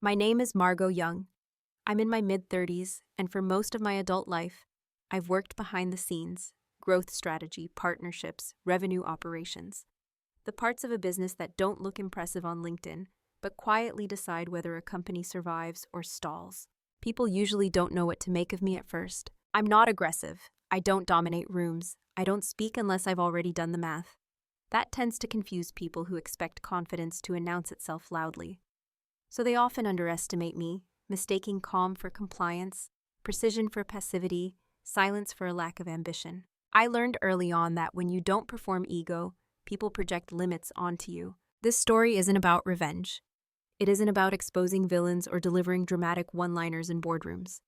My name is Margot Young. I'm in my mid-30s, and for most of my adult life, I've worked behind the scenes, growth strategy, partnerships, revenue operations. The parts of a business that don't look impressive on LinkedIn, but quietly decide whether a company survives or stalls. People usually don't know what to make of me at first. I'm not aggressive. I don't dominate rooms. I don't speak unless I've already done the math. That tends to confuse people who expect confidence to announce itself loudly. So they often underestimate me, mistaking calm for compliance, precision for passivity, silence for a lack of ambition. I learned early on that when you don't perform ego, people project limits onto you. This story isn't about revenge. It isn't about exposing villains or delivering dramatic one-liners in boardrooms.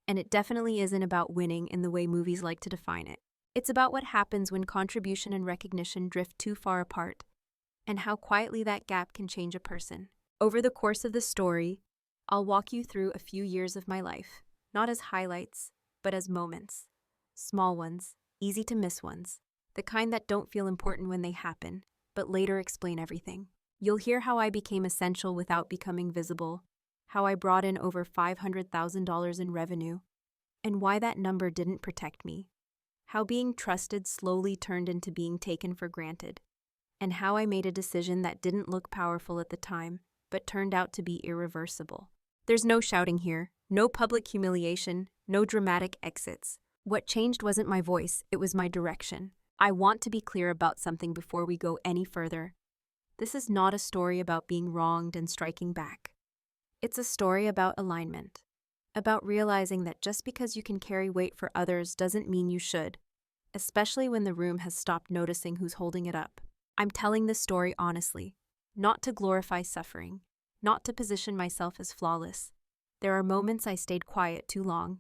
And it definitely isn't about winning in the way movies like to define it. It's about what happens when contribution and recognition drift too far apart, and how quietly that gap can change a person. Over the course of the story, I'll walk you through a few years of my life, not as highlights, but as moments. Small ones, easy to miss ones, the kind that don't feel important when they happen, but later explain everything. You'll hear how I became essential without becoming visible, how I brought in over $500,000 in revenue, and why that number didn't protect me, how being trusted slowly turned into being taken for granted, and how I made a decision that didn't look powerful at the time, but turned out to be irreversible. There's no shouting here, no public humiliation, no dramatic exits. What changed wasn't my voice, it was my direction. I want to be clear about something before we go any further. This is not a story about being wronged and striking back. It's a story about alignment, about realizing that just because you can carry weight for others doesn't mean you should, especially when the room has stopped noticing who's holding it up. I'm telling this story honestly, not to glorify suffering, not to position myself as flawless. There are moments I stayed quiet too long,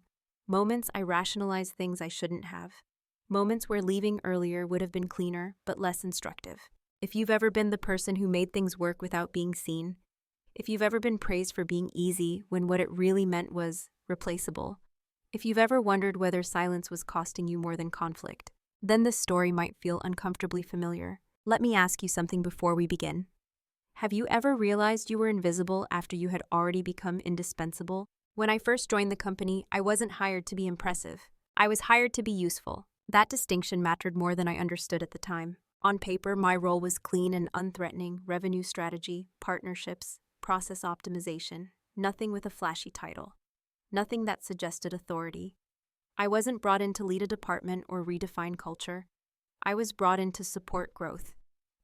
moments I rationalized things I shouldn't have, moments where leaving earlier would have been cleaner but less instructive. If you've ever been the person who made things work without being seen, if you've ever been praised for being easy when what it really meant was replaceable, if you've ever wondered whether silence was costing you more than conflict, then this story might feel uncomfortably familiar. Let me ask you something before we begin. Have you ever realized you were invisible after you had already become indispensable? When I first joined the company, I wasn't hired to be impressive. I was hired to be useful. That distinction mattered more than I understood at the time. On paper, my role was clean and unthreatening: revenue strategy, partnerships, process optimization, nothing with a flashy title, nothing that suggested authority. I wasn't brought in to lead a department or redefine culture. I was brought in to support growth,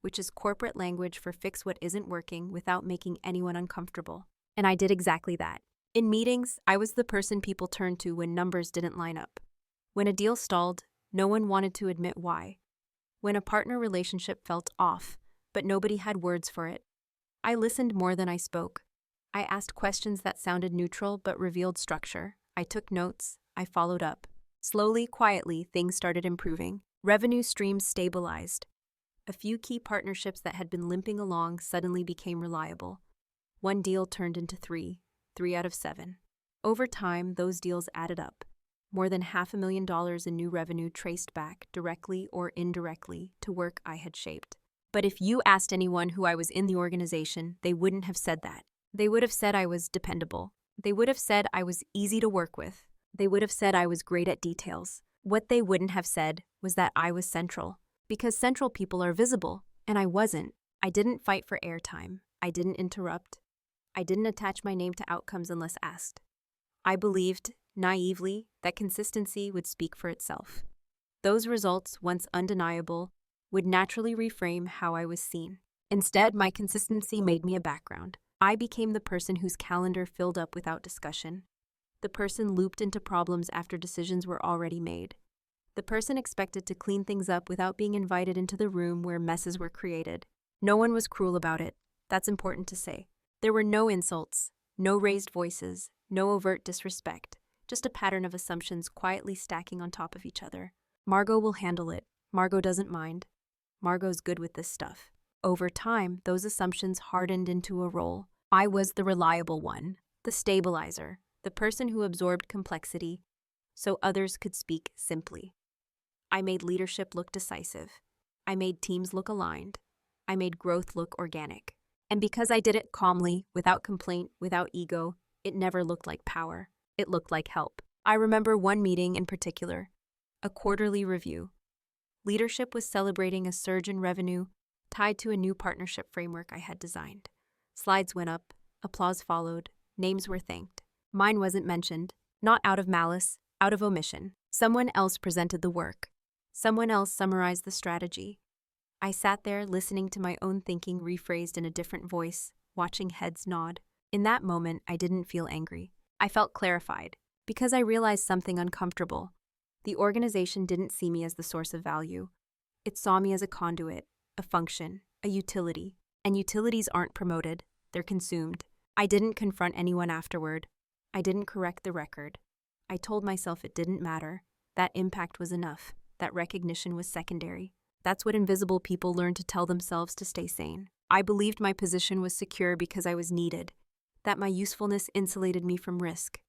which is corporate language for fix what isn't working without making anyone uncomfortable. And I did exactly that. In meetings, I was the person people turned to when numbers didn't line up. When a deal stalled, no one wanted to admit why. When a partner relationship felt off, but nobody had words for it, I listened more than I spoke. I asked questions that sounded neutral but revealed structure. I took notes. I followed up. Slowly, quietly, things started improving. Revenue streams stabilized. A few key partnerships that had been limping along suddenly became reliable. One deal turned into three out of 7. Over time, those deals added up. More than $500,000 in new revenue traced back, directly or indirectly, to work I had shaped. But if you asked anyone who I was in the organization, they wouldn't have said that. They would have said I was dependable. They would have said I was easy to work with. They would have said I was great at details. What they wouldn't have said was that I was central. Because central people are visible, and I wasn't. I didn't fight for airtime. I didn't interrupt. I didn't attach my name to outcomes unless asked. I believed, naively, that consistency would speak for itself. Those results, once undeniable, would naturally reframe how I was seen. Instead, my consistency made me a background. I became the person whose calendar filled up without discussion, the person looped into problems after decisions were already made, the person expected to clean things up without being invited into the room where messes were created. No one was cruel about it. That's important to say. There were no insults, no raised voices, no overt disrespect, just a pattern of assumptions quietly stacking on top of each other. Margot will handle it. Margot doesn't mind. Margot's good with this stuff. Over time, those assumptions hardened into a role. I was the reliable one, the stabilizer, the person who absorbed complexity so others could speak simply. I made leadership look decisive. I made teams look aligned. I made growth look organic. And because I did it calmly, without complaint, without ego, it never looked like power. It looked like help. I remember one meeting in particular, a quarterly review. Leadership was celebrating a surge in revenue tied to a new partnership framework I had designed. Slides went up, applause followed, names were thanked. Mine wasn't mentioned, not out of malice, out of omission. Someone else presented the work. Someone else summarized the strategy. I sat there listening to my own thinking rephrased in a different voice, watching heads nod. In that moment, I didn't feel angry. I felt clarified, because I realized something uncomfortable. The organization didn't see me as the source of value. It saw me as a conduit, a function, a utility. And utilities aren't promoted, they're consumed. I didn't confront anyone afterward. I didn't correct the record. I told myself it didn't matter. That impact was enough. That recognition was secondary. That's what invisible people learn to tell themselves to stay sane. I believed my position was secure because I was needed, that my usefulness insulated me from risk.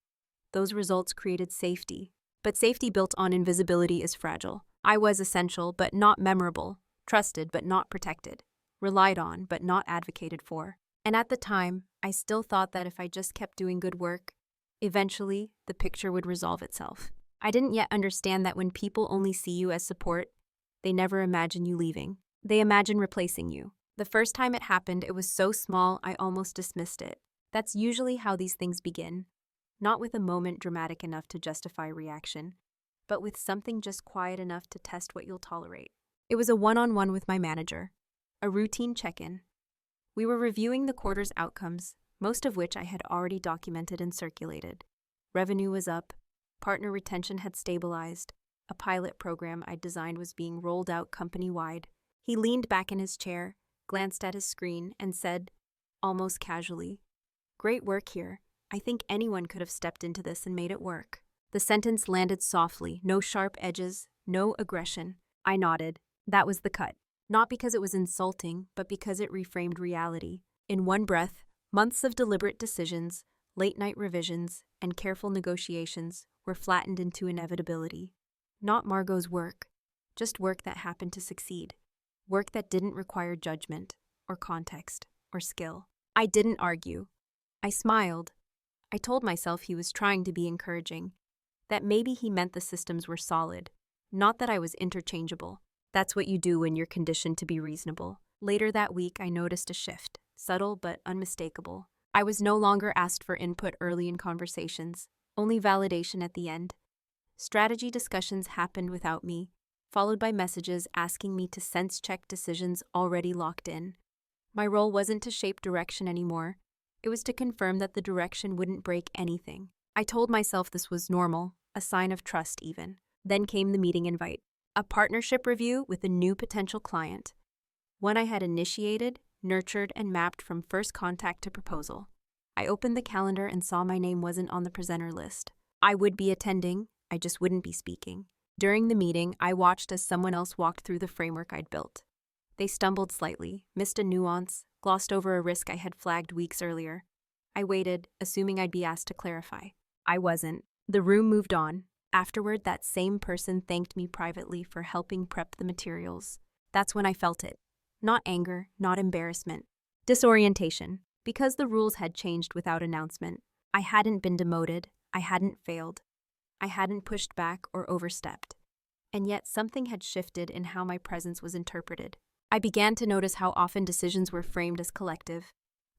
Those results created safety. But safety built on invisibility is fragile. I was essential but not memorable, trusted but not protected, relied on but not advocated for. And at the time, I still thought that if I just kept doing good work, eventually the picture would resolve itself. I didn't yet understand that when people only see you as support, they never imagine you leaving. They imagine replacing you. The first time it happened, it was so small I almost dismissed it. That's usually how these things begin. Not with a moment dramatic enough to justify reaction, but with something just quiet enough to test what you'll tolerate. It was a one-on-one with my manager, a routine check-in. We were reviewing the quarter's outcomes, most of which I had already documented and circulated. Revenue was up, partner retention had stabilized, a pilot program I'd designed was being rolled out company-wide. He leaned back in his chair, glanced at his screen, and said, almost casually, "Great work here. I think anyone could have stepped into this and made it work." The sentence landed softly, no sharp edges, no aggression. I nodded. That was the cut. Not because it was insulting, but because it reframed reality. In one breath, months of deliberate decisions, late-night revisions, and careful negotiations were flattened into inevitability. Not Margot's work, just work that happened to succeed. Work that didn't require judgment, or context, or skill. I didn't argue. I smiled. I told myself he was trying to be encouraging, that maybe he meant the systems were solid, not that I was interchangeable. That's what you do when you're conditioned to be reasonable. Later that week, I noticed a shift, subtle but unmistakable. I was no longer asked for input early in conversations, only validation at the end. Strategy discussions happened without me, followed by messages asking me to sense-check decisions already locked in. My role wasn't to shape direction anymore. It was to confirm that the direction wouldn't break anything. I told myself this was normal, a sign of trust even. Then came the meeting invite. A partnership review with a new potential client. One I had initiated, nurtured, and mapped from first contact to proposal. I opened the calendar and saw my name wasn't on the presenter list. I would be attending, I just wouldn't be speaking. During the meeting, I watched as someone else walked through the framework I'd built. They stumbled slightly, missed a nuance, glossed over a risk I had flagged weeks earlier. I waited, assuming I'd be asked to clarify. I wasn't. The room moved on. Afterward, that same person thanked me privately for helping prep the materials. That's when I felt it. Not anger, not embarrassment. Disorientation. Because the rules had changed without announcement. I hadn't been demoted. I hadn't failed. I hadn't pushed back or overstepped. And yet something had shifted in how my presence was interpreted. I began to notice how often decisions were framed as collective,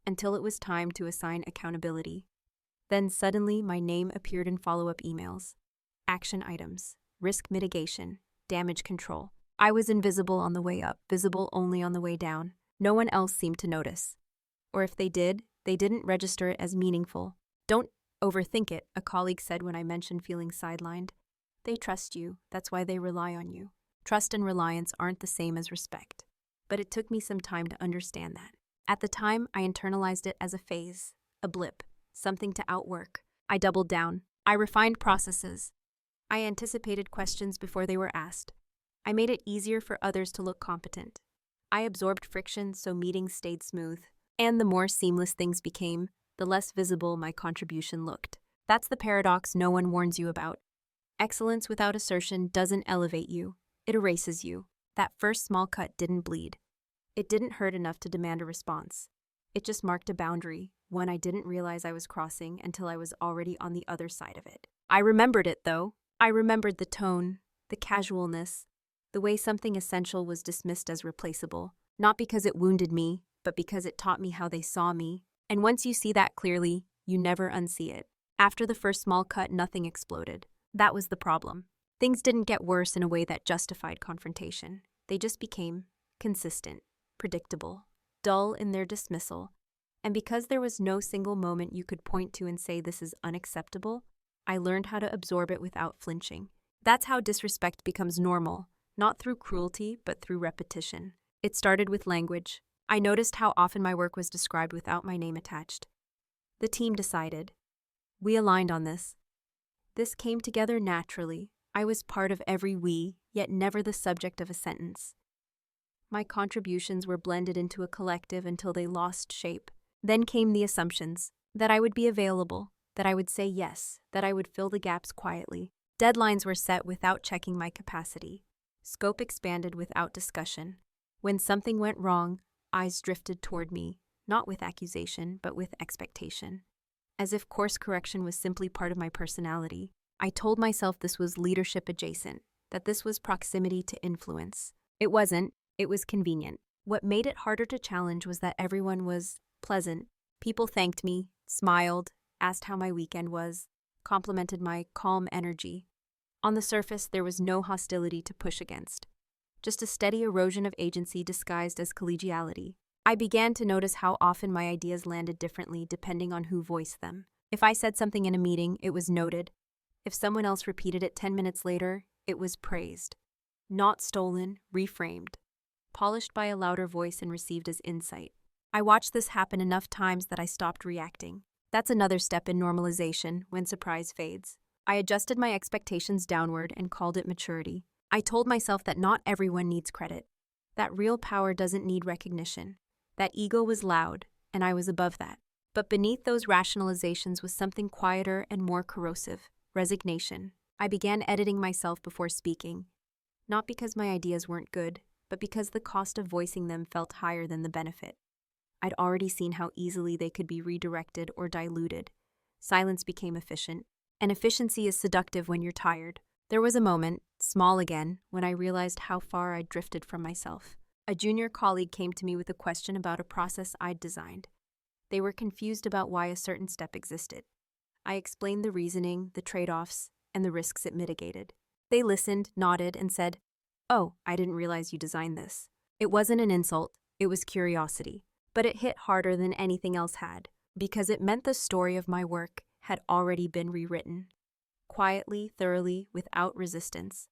until it was time to assign accountability. Then suddenly my name appeared in follow-up emails. Action items, risk mitigation, damage control. I was invisible on the way up, visible only on the way down. No one else seemed to notice. Or if they did, they didn't register it as meaningful. Don't overthink it, a colleague said when I mentioned feeling sidelined. They trust you, that's why they rely on you. Trust and reliance aren't the same as respect. But it took me some time to understand that. At the time, I internalized it as a phase, a blip, something to outwork. I doubled down. I refined processes. I anticipated questions before they were asked. I made it easier for others to look competent. I absorbed friction so meetings stayed smooth. And the more seamless things became, the less visible my contribution looked. That's the paradox no one warns you about. Excellence without assertion doesn't elevate you. It erases you. That first small cut didn't bleed. It didn't hurt enough to demand a response. It just marked a boundary, one I didn't realize I was crossing until I was already on the other side of it. I remembered it, though. I remembered the tone, the casualness, the way something essential was dismissed as replaceable, not because it wounded me, but because it taught me how they saw me. And once you see that clearly, you never unsee it. After the first small cut, nothing exploded. That was the problem. Things didn't get worse in a way that justified confrontation. They just became consistent, predictable, dull in their dismissal. And because there was no single moment you could point to and say this is unacceptable, I learned how to absorb it without flinching. That's how disrespect becomes normal, not through cruelty, but through repetition. It started with language. I noticed how often my work was described without my name attached. The team decided. We aligned on this. This came together naturally. I was part of every we, yet never the subject of a sentence. My contributions were blended into a collective until they lost shape. Then came the assumptions, that I would be available, that I would say yes, that I would fill the gaps quietly. Deadlines were set without checking my capacity. Scope expanded without discussion. When something went wrong, eyes drifted toward me, not with accusation, but with expectation. As if course correction was simply part of my personality, I told myself this was leadership adjacent, that this was proximity to influence. It wasn't, it was convenient. What made it harder to challenge was that everyone was pleasant. People thanked me, smiled, asked how my weekend was, complimented my calm energy. On the surface, there was no hostility to push against, just a steady erosion of agency disguised as collegiality. I began to notice how often my ideas landed differently depending on who voiced them. If I said something in a meeting, it was noted. If someone else repeated it 10 minutes later, it was praised. Not stolen, reframed, polished by a louder voice and received as insight. I watched this happen enough times that I stopped reacting. That's another step in normalization when surprise fades. I adjusted my expectations downward and called it maturity. I told myself that not everyone needs credit, that real power doesn't need recognition, that ego was loud, and I was above that. But beneath those rationalizations was something quieter and more corrosive: resignation. I began editing myself before speaking, not because my ideas weren't good, but because the cost of voicing them felt higher than the benefit. I'd already seen how easily they could be redirected or diluted. Silence became efficient, and efficiency is seductive when you're tired. There was a moment, small again, when I realized how far I'd drifted from myself. A junior colleague came to me with a question about a process I'd designed. They were confused about why a certain step existed. I explained the reasoning, the trade-offs, and the risks it mitigated. They listened, nodded, and said, "Oh, I didn't realize you designed this." It wasn't an insult, it was curiosity. But it hit harder than anything else had, because it meant the story of my work had already been rewritten. Quietly, thoroughly, without resistance.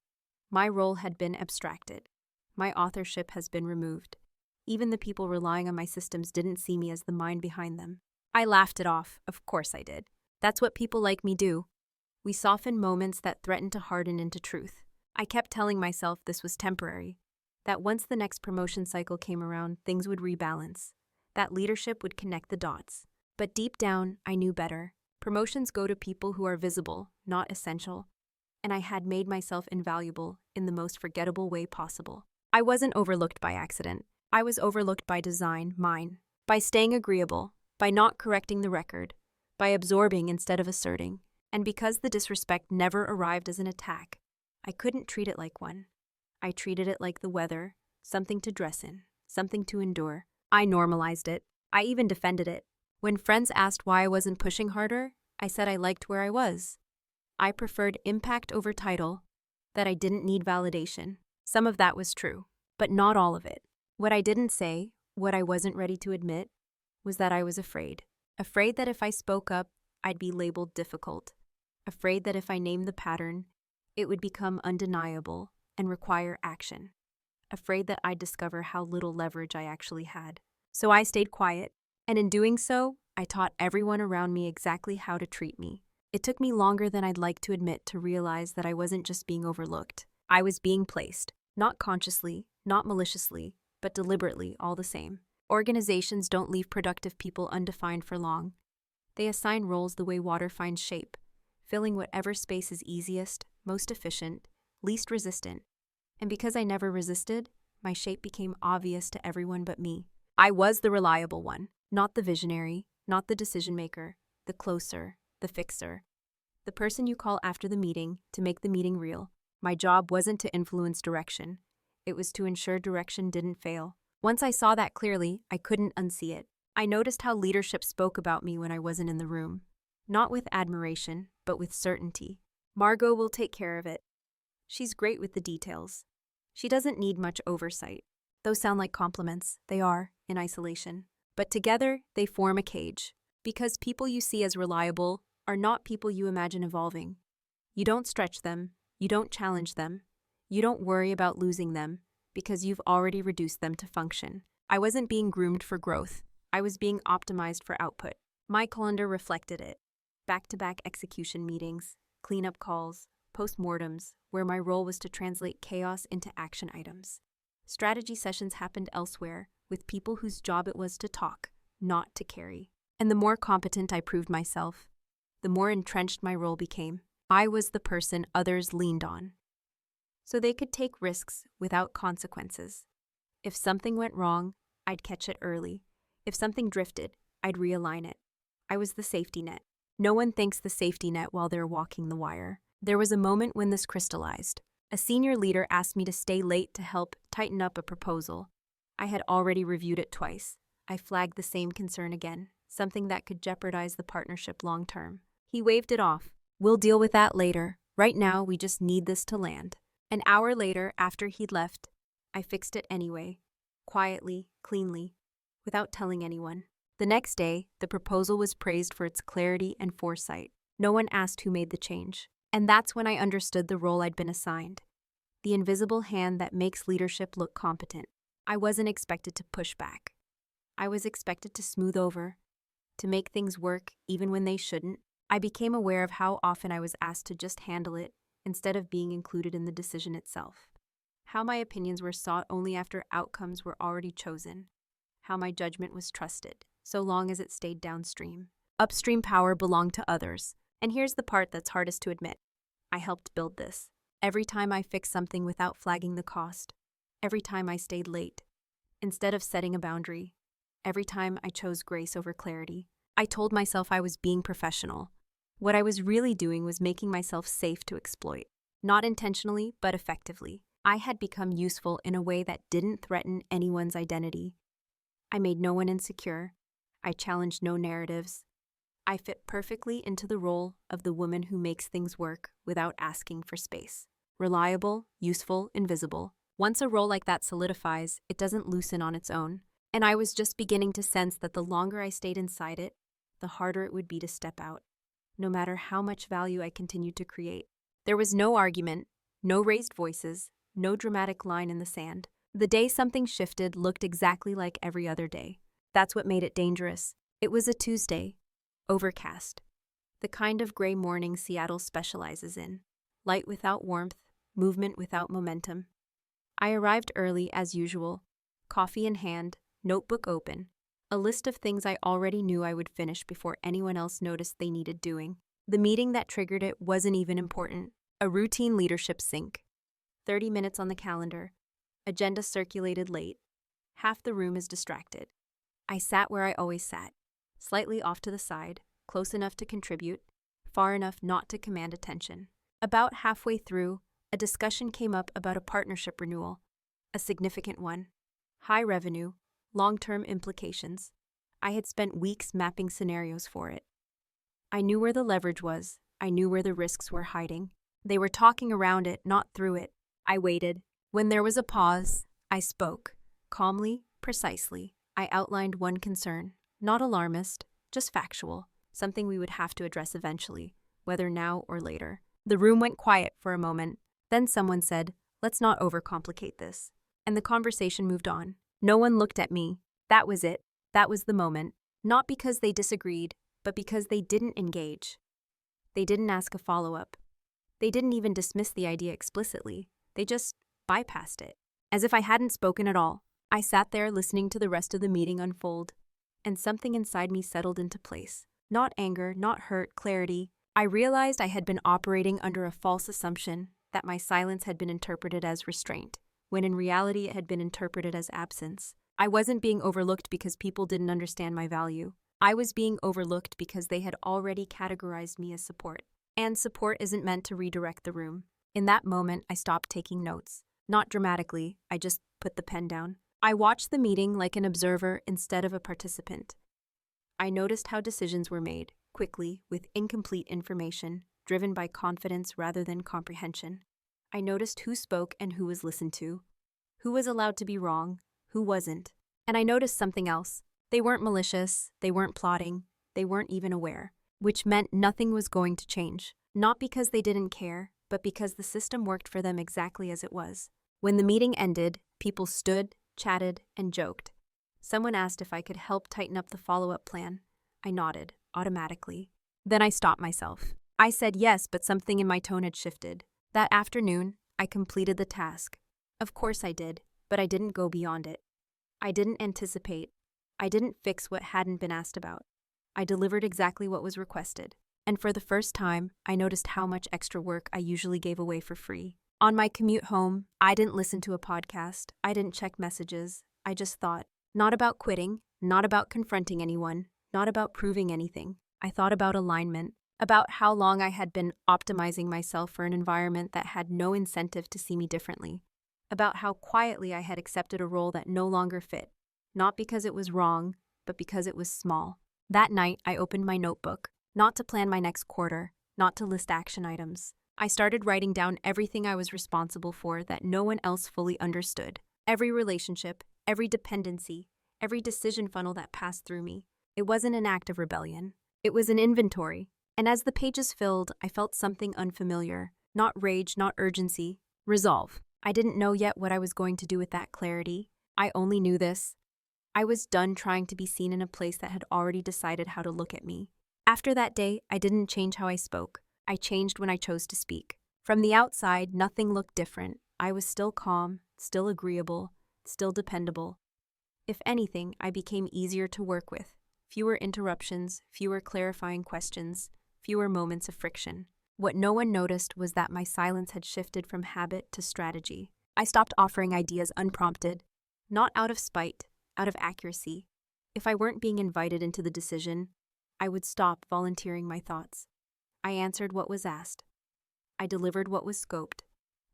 My role had been abstracted. My authorship has been removed. Even the people relying on my systems didn't see me as the mind behind them. I laughed it off, of course I did. That's what people like me do. We soften moments that threaten to harden into truth. I kept telling myself this was temporary, that once the next promotion cycle came around, things would rebalance, that leadership would connect the dots. But deep down, I knew better. Promotions go to people who are visible, not essential, and I had made myself invaluable in the most forgettable way possible. I wasn't overlooked by accident. I was overlooked by design, mine, by staying agreeable, by not correcting the record, by absorbing instead of asserting. And because the disrespect never arrived as an attack, I couldn't treat it like one. I treated it like the weather, something to dress in, something to endure. I normalized it. I even defended it. When friends asked why I wasn't pushing harder, I said I liked where I was. I preferred impact over title, that I didn't need validation. Some of that was true, but not all of it. What I didn't say, what I wasn't ready to admit, was that I was afraid. Afraid that if I spoke up, I'd be labeled difficult. Afraid that if I named the pattern, it would become undeniable and require action. Afraid that I'd discover how little leverage I actually had. So I stayed quiet, and in doing so, I taught everyone around me exactly how to treat me. It took me longer than I'd like to admit to realize that I wasn't just being overlooked. I was being placed, not consciously, not maliciously, but deliberately all the same. Organizations don't leave productive people undefined for long. They assign roles the way water finds shape, filling whatever space is easiest, most efficient, least resistant. And because I never resisted, my shape became obvious to everyone but me. I was the reliable one, Not the visionary, not the decision maker, the closer, the fixer. The person you call after the meeting to make the meeting real. My job wasn't to influence direction. It was to ensure direction didn't fail. Once I saw that clearly, I couldn't unsee it. I noticed how leadership spoke about me when I wasn't in the room. Not with admiration, but with certainty. Margot will take care of it. She's great with the details. She doesn't need much oversight. Those sound like compliments. They are, in isolation. But together, they form a cage. Because people you see as reliable are not people you imagine evolving. You don't stretch them. You don't challenge them. You don't worry about losing them because you've already reduced them to function. I wasn't being groomed for growth. I was being optimized for output. My calendar reflected it. Back-to-back execution meetings, cleanup calls, postmortems, where my role was to translate chaos into action items. Strategy sessions happened elsewhere, with people whose job it was to talk, not to carry. And the more competent I proved myself, the more entrenched my role became. I was the person others leaned on, so they could take risks without consequences. If something went wrong, I'd catch it early. If something drifted, I'd realign it. I was the safety net. No one thinks the safety net while they're walking the wire. There was a moment when this crystallized. A senior leader asked me to stay late to help tighten up a proposal. I had already reviewed it twice. I flagged the same concern again, something that could jeopardize the partnership long term. He waved it off. We'll deal with that later. Right now, we just need this to land. An hour later, after he'd left, I fixed it anyway. Quietly, cleanly, without telling anyone. The next day, the proposal was praised for its clarity and foresight. No one asked who made the change. And that's when I understood the role I'd been assigned. The invisible hand that makes leadership look competent. I wasn't expected to push back. I was expected to smooth over, to make things work even when they shouldn't. I became aware of how often I was asked to just handle it instead of being included in the decision itself. How my opinions were sought only after outcomes were already chosen. How my judgment was trusted, so long as it stayed downstream. Upstream power belonged to others. And here's the part that's hardest to admit. I helped build this. Every time I fixed something without flagging the cost. Every time I stayed late, instead of setting a boundary. Every time I chose grace over clarity. I told myself I was being professional. What I was really doing was making myself safe to exploit. Not intentionally, but effectively. I had become useful in a way that didn't threaten anyone's identity. I made no one insecure. I challenged no narratives. I fit perfectly into the role of the woman who makes things work without asking for space. Reliable, useful, invisible. Once a role like that solidifies, it doesn't loosen on its own. And I was just beginning to sense that the longer I stayed inside it, the harder it would be to step out, no matter how much value I continued to create. There was no argument, no raised voices, no dramatic line in the sand. The day something shifted looked exactly like every other day. That's what made it dangerous. It was a Tuesday. Overcast. The kind of gray morning Seattle specializes in. Light without warmth, movement without momentum. I arrived early as usual, coffee in hand, notebook open, a list of things I already knew I would finish before anyone else noticed they needed doing. The meeting that triggered it wasn't even important. A routine leadership sync. 30 minutes on the calendar. Agenda circulated late. Half the room is distracted. I sat where I always sat, slightly off to the side, close enough to contribute, far enough not to command attention. About halfway through, a discussion came up about a partnership renewal, a significant one. High revenue, long-term implications. I had spent weeks mapping scenarios for it. I knew where the leverage was. I knew where the risks were hiding. They were talking around it, not through it. I waited. When there was a pause, I spoke. Calmly, precisely. I outlined one concern. Not alarmist, just factual. Something we would have to address eventually, whether now or later. The room went quiet for a moment. Then someone said, "Let's not overcomplicate this." And the conversation moved on. No one looked at me. That was it. That was the moment. Not because they disagreed, but because they didn't engage. They didn't ask a follow-up. They didn't even dismiss the idea explicitly. They just bypassed it, as if I hadn't spoken at all. I sat there listening to the rest of the meeting unfold, and something inside me settled into place. Not anger, not hurt, clarity. I realized I had been operating under a false assumption that my silence had been interpreted as restraint, when in reality it had been interpreted as absence. I wasn't being overlooked because people didn't understand my value. I was being overlooked because they had already categorized me as support. And support isn't meant to redirect the room. In that moment, I stopped taking notes. Not dramatically, I just put the pen down. I watched the meeting like an observer instead of a participant. I noticed how decisions were made, quickly, with incomplete information, driven by confidence rather than comprehension. I noticed who spoke and who was listened to, who was allowed to be wrong, who wasn't. And I noticed something else. They weren't malicious, they weren't plotting, they weren't even aware, which meant nothing was going to change. Not because they didn't care, but because the system worked for them exactly as it was. When the meeting ended, people stood, chatted, and joked. Someone asked if I could help tighten up the follow-up plan. I nodded, automatically. Then I stopped myself. I said yes, but something in my tone had shifted. That afternoon, I completed the task. Of course I did, but I didn't go beyond it. I didn't anticipate. I didn't fix what hadn't been asked about. I delivered exactly what was requested. And for the first time, I noticed how much extra work I usually gave away for free. On my commute home, I didn't listen to a podcast. I didn't check messages. I just thought. Not about quitting, not about confronting anyone, not about proving anything. I thought about alignment, about how long I had been optimizing myself for an environment that had no incentive to see me differently, about how quietly I had accepted a role that no longer fit, not because it was wrong, but because it was small. That night, I opened my notebook, not to plan my next quarter, not to list action items. I started writing down everything I was responsible for that no one else fully understood. Every relationship, every dependency, every decision funnel that passed through me. It wasn't an act of rebellion. It was an inventory. And as the pages filled, I felt something unfamiliar. Not rage, not urgency. Resolve. I didn't know yet what I was going to do with that clarity. I only knew this. I was done trying to be seen in a place that had already decided how to look at me. After that day, I didn't change how I spoke. I changed when I chose to speak. From the outside, nothing looked different. I was still calm, still agreeable, still dependable. If anything, I became easier to work with. Fewer interruptions, fewer clarifying questions, fewer moments of friction. What no one noticed was that my silence had shifted from habit to strategy. I stopped offering ideas unprompted, not out of spite, out of accuracy. If I weren't being invited into the decision, I would stop volunteering my thoughts. I answered what was asked. I delivered what was scoped.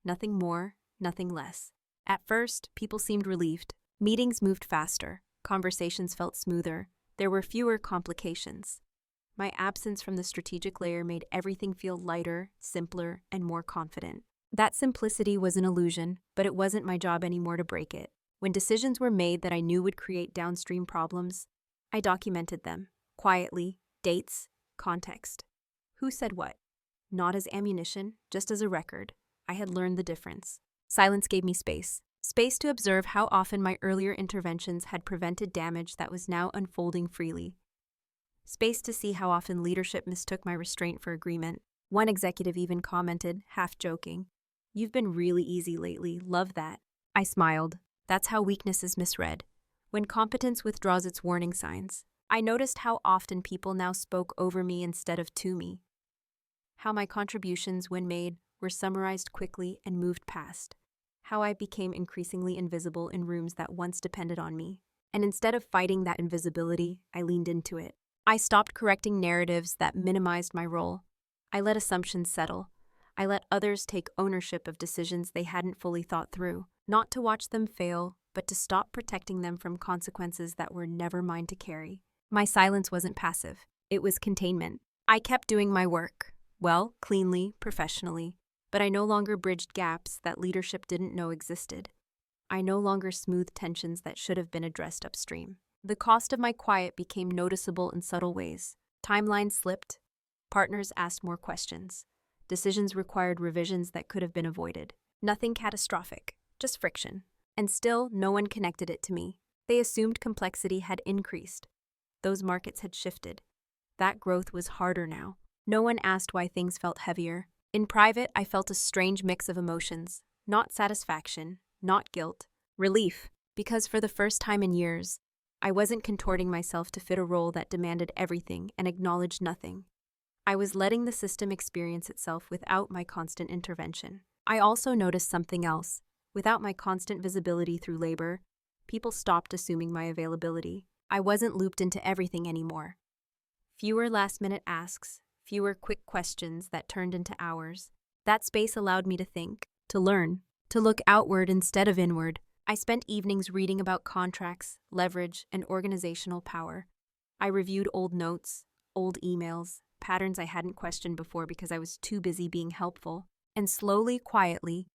Nothing more, nothing less. At first, people seemed relieved. Meetings moved faster. Conversations felt smoother. There were fewer complications. My absence from the strategic layer made everything feel lighter, simpler, and more confident. That simplicity was an illusion, but it wasn't my job anymore to break it. When decisions were made that I knew would create downstream problems, I documented them, quietly, dates, context. Who said what? Not as ammunition, just as a record. I had learned the difference. Silence gave me space. Space to observe how often my earlier interventions had prevented damage that was now unfolding freely. Space to see how often leadership mistook my restraint for agreement. One executive even commented, half joking, "You've been really easy lately, love that." I smiled. That's how weakness is misread. When competence withdraws its warning signs. I noticed how often people now spoke over me instead of to me. How my contributions, when made, were summarized quickly and moved past. How I became increasingly invisible in rooms that once depended on me. And instead of fighting that invisibility, I leaned into it. I stopped correcting narratives that minimized my role. I let assumptions settle. I let others take ownership of decisions they hadn't fully thought through, not to watch them fail, but to stop protecting them from consequences that were never mine to carry. My silence wasn't passive. It was containment. I kept doing my work, well, cleanly, professionally, but I no longer bridged gaps that leadership didn't know existed. I no longer smoothed tensions that should have been addressed upstream. The cost of my quiet became noticeable in subtle ways. Timelines slipped. Partners asked more questions. Decisions required revisions that could have been avoided. Nothing catastrophic, just friction. And still, no one connected it to me. They assumed complexity had increased. Those markets had shifted. That growth was harder now. No one asked why things felt heavier. In private, I felt a strange mix of emotions. Not satisfaction, not guilt. Relief, because for the first time in years, I wasn't contorting myself to fit a role that demanded everything and acknowledged nothing. I was letting the system experience itself without my constant intervention. I also noticed something else. Without my constant visibility through labor, People stopped assuming my availability. I wasn't looped into everything anymore. Fewer last-minute asks, fewer quick questions that turned into hours. That space allowed me to think, to learn, to look outward instead of inward. I spent evenings reading about contracts, leverage, and organizational power. I reviewed old notes, old emails, patterns I hadn't questioned before because I was too busy being helpful. And slowly, quietly,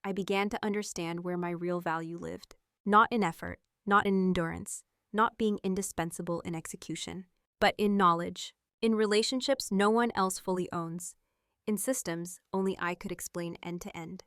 I began to understand where my real value lived. Not in effort, not in endurance, not being indispensable in execution, but in knowledge. In relationships no one else fully owns. In systems only I could explain end to end.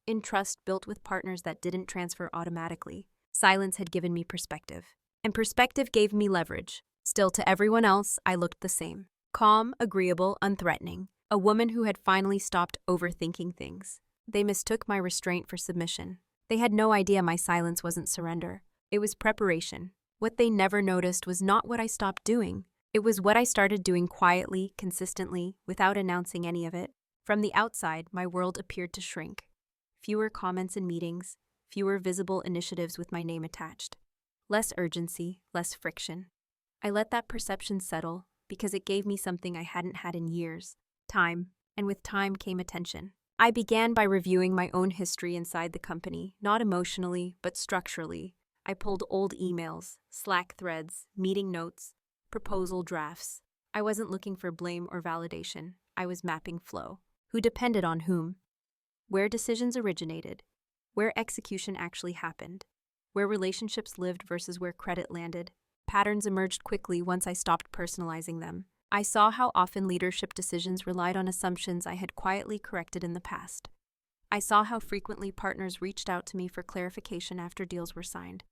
In trust built with partners that didn't transfer automatically. Silence had given me perspective. And perspective gave me leverage. Still, to everyone else, I looked the same. Calm, agreeable, unthreatening. A woman who had finally stopped overthinking things. They mistook my restraint for submission. They had no idea my silence wasn't surrender. It was preparation. What they never noticed was not what I stopped doing. It was what I started doing quietly, consistently, without announcing any of it. From the outside, my world appeared to shrink. Fewer comments in meetings, fewer visible initiatives with my name attached. Less urgency, less friction. I let that perception settle because it gave me something I hadn't had in years. Time. And with time came attention. I began by reviewing my own history inside the company, not emotionally, but structurally. I pulled old emails, Slack threads, meeting notes, proposal drafts. I wasn't looking for blame or validation. I was mapping flow. Who depended on whom? Where decisions originated? Where execution actually happened? Where relationships lived versus where credit landed? Patterns emerged quickly once I stopped personalizing them. I saw how often leadership decisions relied on assumptions I had quietly corrected in the past. I saw how frequently partners reached out to me for clarification after deals were signed,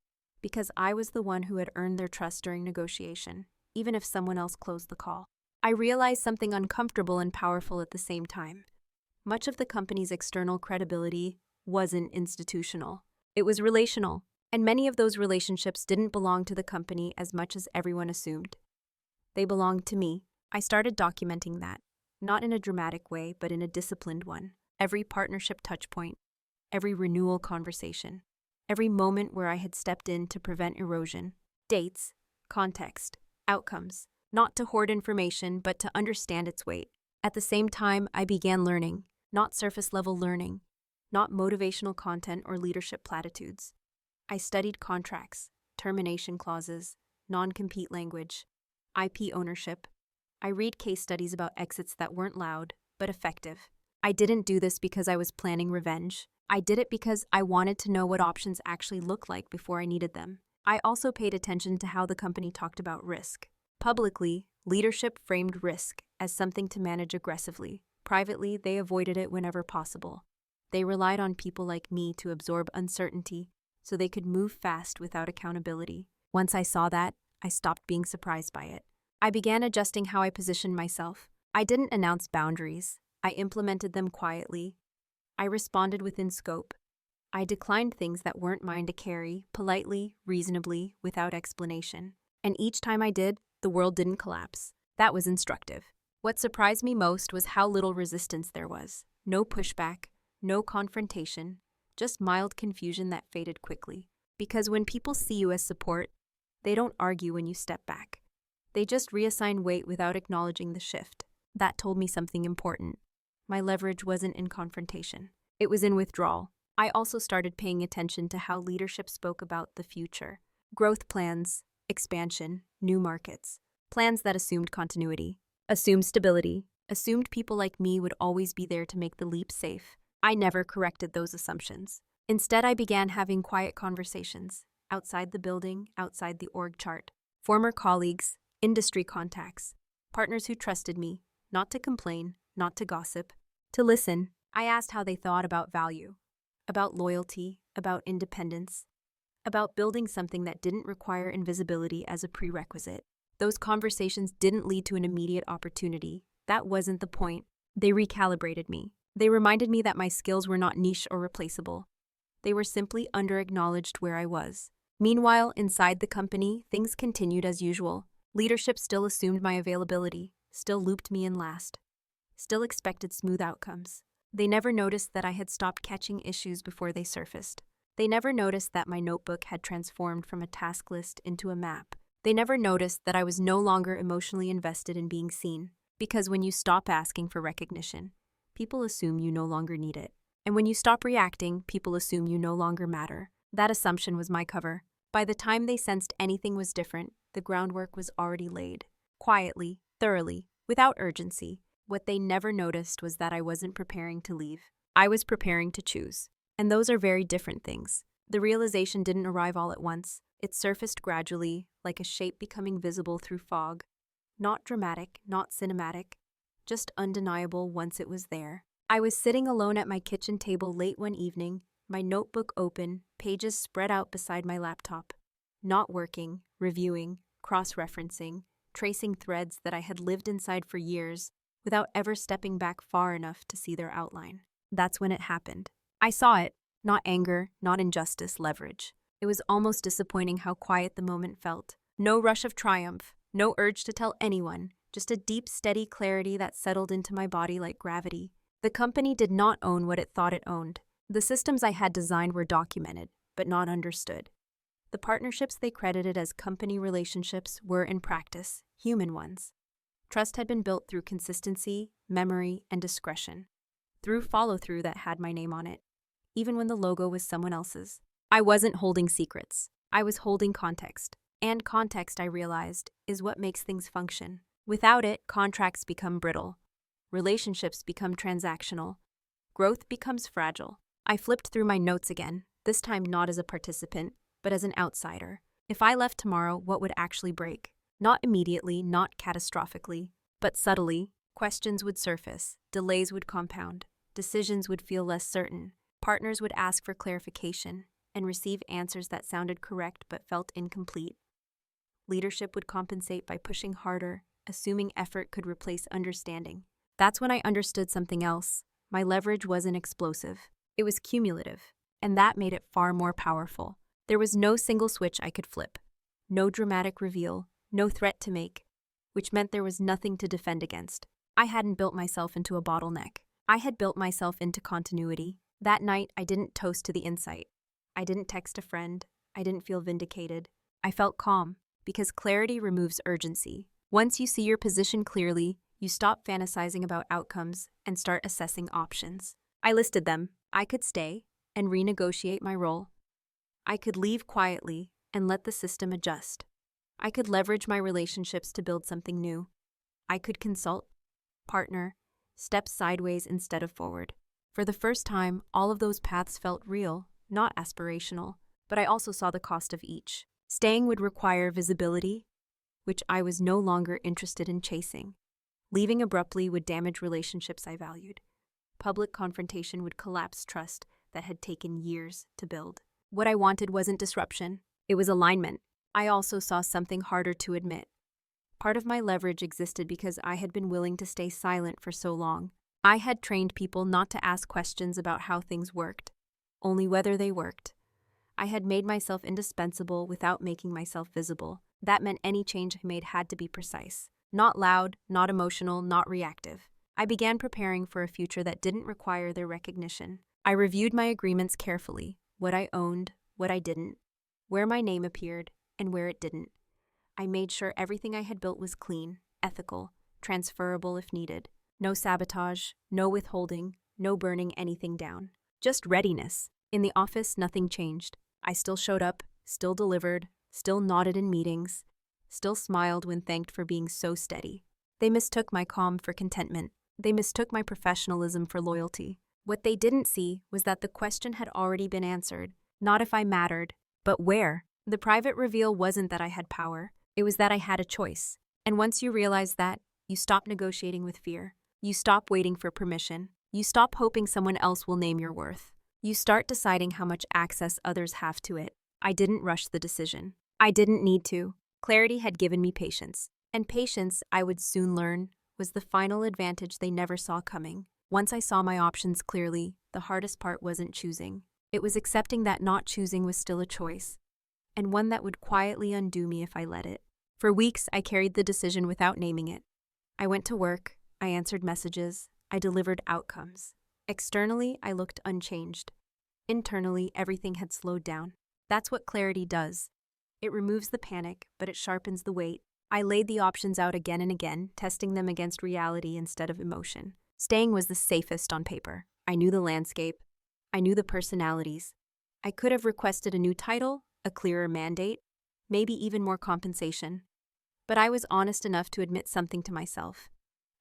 because I was the one who had earned their trust during negotiation, even if someone else closed the call. I realized something uncomfortable and powerful at the same time. Much of the company's external credibility wasn't institutional. It was relational, and many of those relationships didn't belong to the company as much as everyone assumed. They belonged to me. I started documenting that, not in a dramatic way, but in a disciplined one. Every partnership touchpoint, every renewal conversation, every moment where I had stepped in to prevent erosion. Dates, context, outcomes, not to hoard information, but to understand its weight. At the same time, I began learning, not surface-level learning, not motivational content or leadership platitudes. I studied contracts, termination clauses, non-compete language, IP ownership. I read case studies about exits that weren't loud, but effective. I didn't do this because I was planning revenge. I did it because I wanted to know what options actually looked like before I needed them. I also paid attention to how the company talked about risk. Publicly, leadership framed risk as something to manage aggressively. Privately, they avoided it whenever possible. They relied on people like me to absorb uncertainty so they could move fast without accountability. Once I saw that, I stopped being surprised by it. I began adjusting how I positioned myself. I didn't announce boundaries. I implemented them quietly. I responded within scope. I declined things that weren't mine to carry, politely, reasonably, without explanation. And each time I did, the world didn't collapse. That was instructive. What surprised me most was how little resistance there was. No pushback, no confrontation, just mild confusion that faded quickly. Because when people see you as support, they don't argue when you step back. They just reassign weight without acknowledging the shift. That told me something important. My leverage wasn't in confrontation. It was in withdrawal. I also started paying attention to how leadership spoke about the future. Growth plans, expansion, new markets. Plans that assumed continuity, assumed stability, assumed people like me would always be there to make the leap safe. I never corrected those assumptions. Instead, I began having quiet conversations. Outside the building, outside the org chart. Former colleagues, industry contacts, partners who trusted me, not to complain, not to gossip, to listen. I asked how they thought about value, about loyalty, about independence, about building something that didn't require invisibility as a prerequisite. Those conversations didn't lead to an immediate opportunity. That wasn't the point. They recalibrated me. They reminded me that my skills were not niche or replaceable. They were simply under-acknowledged where I was. Meanwhile, inside the company, things continued as usual. Leadership still assumed my availability, still looped me in last, still expected smooth outcomes. They never noticed that I had stopped catching issues before they surfaced. They never noticed that my notebook had transformed from a task list into a map. They never noticed that I was no longer emotionally invested in being seen. Because when you stop asking for recognition, people assume you no longer need it. And when you stop reacting, people assume you no longer matter. That assumption was my cover. By the time they sensed anything was different, the groundwork was already laid. Quietly, thoroughly, without urgency. What they never noticed was that I wasn't preparing to leave. I was preparing to choose. And those are very different things. The realization didn't arrive all at once. It surfaced gradually, like a shape becoming visible through fog. Not dramatic, not cinematic, just undeniable once it was there. I was sitting alone at my kitchen table late one evening, my notebook open, pages spread out beside my laptop. Not working, reviewing, cross-referencing, tracing threads that I had lived inside for years without ever stepping back far enough to see their outline. That's when it happened. I saw it, not anger, not injustice, leverage. It was almost disappointing how quiet the moment felt. No rush of triumph, no urge to tell anyone, just a deep, steady clarity that settled into my body like gravity. The company did not own what it thought it owned. The systems I had designed were documented, but not understood. The partnerships they credited as company relationships were, in practice, human ones. Trust had been built through consistency, memory, and discretion. Through follow-through that had my name on it, even when the logo was someone else's. I wasn't holding secrets. I was holding context. And context, I realized, is what makes things function. Without it, contracts become brittle. Relationships become transactional. Growth becomes fragile. I flipped through my notes again, this time not as a participant, but as an outsider. If I left tomorrow, what would actually break? Not immediately, not catastrophically, but subtly. Questions would surface, delays would compound, decisions would feel less certain, partners would ask for clarification and receive answers that sounded correct but felt incomplete. Leadership would compensate by pushing harder, assuming effort could replace understanding. That's when I understood something else. My leverage wasn't explosive. It was cumulative, and that made it far more powerful. There was no single switch I could flip, no dramatic reveal, no threat to make, which meant there was nothing to defend against. I hadn't built myself into a bottleneck. I had built myself into continuity. That night, I didn't toast to the insight. I didn't text a friend. I didn't feel vindicated. I felt calm, because clarity removes urgency. Once you see your position clearly, you stop fantasizing about outcomes and start assessing options. I listed them. I could stay and renegotiate my role. I could leave quietly and let the system adjust. I could leverage my relationships to build something new. I could consult, partner, step sideways instead of forward. For the first time, all of those paths felt real, not aspirational, but I also saw the cost of each. Staying would require visibility, which I was no longer interested in chasing. Leaving abruptly would damage relationships I valued. Public confrontation would collapse trust that had taken years to build. What I wanted wasn't disruption, it was alignment. I also saw something harder to admit. Part of my leverage existed because I had been willing to stay silent for so long. I had trained people not to ask questions about how things worked, only whether they worked. I had made myself indispensable without making myself visible. That meant any change I made had to be precise. Not loud, not emotional, not reactive. I began preparing for a future that didn't require their recognition. I reviewed my agreements carefully, what I owned, what I didn't, where my name appeared, and where it didn't. I made sure everything I had built was clean, ethical, transferable if needed. No sabotage, no withholding, no burning anything down. Just readiness. In the office, nothing changed. I still showed up, still delivered, still nodded in meetings, still smiled when thanked for being so steady. They mistook my calm for contentment. They mistook my professionalism for loyalty. What they didn't see was that the question had already been answered. Not if I mattered, but where. The private reveal wasn't that I had power. It was that I had a choice. And once you realize that, you stop negotiating with fear. You stop waiting for permission. You stop hoping someone else will name your worth. You start deciding how much access others have to it. I didn't rush the decision. I didn't need to. Clarity had given me patience. And patience, I would soon learn, was the final advantage they never saw coming. Once I saw my options clearly, the hardest part wasn't choosing. It was accepting that not choosing was still a choice, and one that would quietly undo me if I let it. For weeks, I carried the decision without naming it. I went to work, I answered messages, I delivered outcomes. Externally, I looked unchanged. Internally, everything had slowed down. That's what clarity does. It removes the panic, but it sharpens the weight. I laid the options out again and again, testing them against reality instead of emotion. Staying was the safest on paper. I knew the landscape. I knew the personalities. I could have requested a new title, a clearer mandate, maybe even more compensation. But I was honest enough to admit something to myself.